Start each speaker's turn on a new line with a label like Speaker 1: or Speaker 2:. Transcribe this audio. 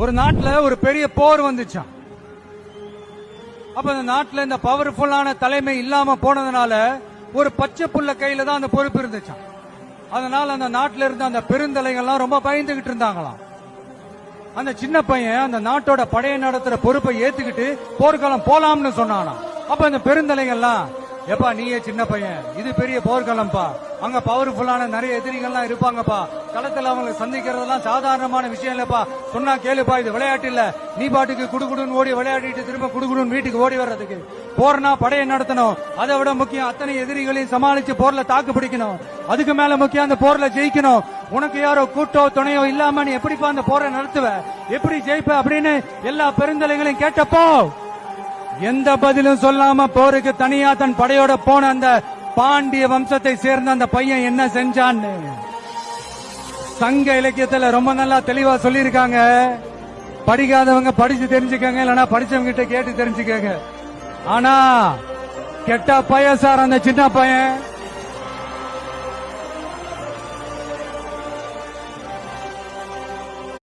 Speaker 1: ஒரு நாட்டுல ஒரு பெரிய போர் வந்துச்சான். அப்ப அந்த நாட்டுல இந்த பவர்ஃபுல்லான தலைமை இல்லாம போனதுனால ஒரு பச்சை புள்ள கையில தான் அந்த பொறுப்பு இருந்துச்சான். அதனால அந்த நாட்டுல இருந்த அந்த பெருந்தலைகள்லாம் ரொம்ப பயந்துகிட்டு இருந்தாங்களாம். அந்த சின்ன பையன் அந்த நாட்டோட படையை நடத்துற பொறுப்பை ஏத்துக்கிட்டு போர்க்களம் போலாம்னு சொன்னானா. அப்ப அந்த பெருந்தலைகள்லாம், எப்பா நீயே சின்ன பையன், இது பெரிய போர்க்களம்பா, அங்க பவர்ஃபுல்லான நிறைய எதிரிகள்லாம் இருப்பாங்கப்பா, களத்துல அவங்களை சந்திக்கிறதெல்லாம் சாதாரணமான விஷயம் இல்லப்பா, சொன்னா கேளுப்பா, இது விளையாட்டு இல்ல, நீ பாட்டுக்கு குடுகுடுன்னு ஓடி விளையாடிட்டு திரும்ப குடுகுடுன்னு வீட்டுக்கு ஓடி வர்றதுக்கு போர்னா படையை நடத்தணும், அதை விட முக்கியம் அத்தனை எதிரிகளையும் சமாளிச்சு போர்ல தாக்கு பிடிக்கணும், அதுக்கு மேல முக்கியம் அந்த போர்ல ஜெயிக்கணும், உனக்கு யாரோ கூட்டோ துணையோ இல்லாம நீ எப்படிப்பா அந்த போரை நடத்துவ, எப்படி ஜெயிப்ப அப்படின்னு எல்லா பெருந்தலைகளையும் கேட்டப்போ எந்த பதிலும் சொல்லாம போருக்கு தனியா தன் படையோட போன அந்த பாண்டிய வம்சத்தை சேர்ந்த அந்த பையன் என்ன செஞ்சான்னு சங்க இலக்கியத்துல ரொம்ப நல்லா தெளிவா சொல்லியிருக்காங்க. படிக்காதவங்க படிச்சு தெரிஞ்சுக்கங்க, இல்லனா படிச்சவங்க கிட்ட கேட்டு தெரிஞ்சுக்கங்க. ஆனா கெட்ட பையன் சார் அந்த சின்ன பையன்.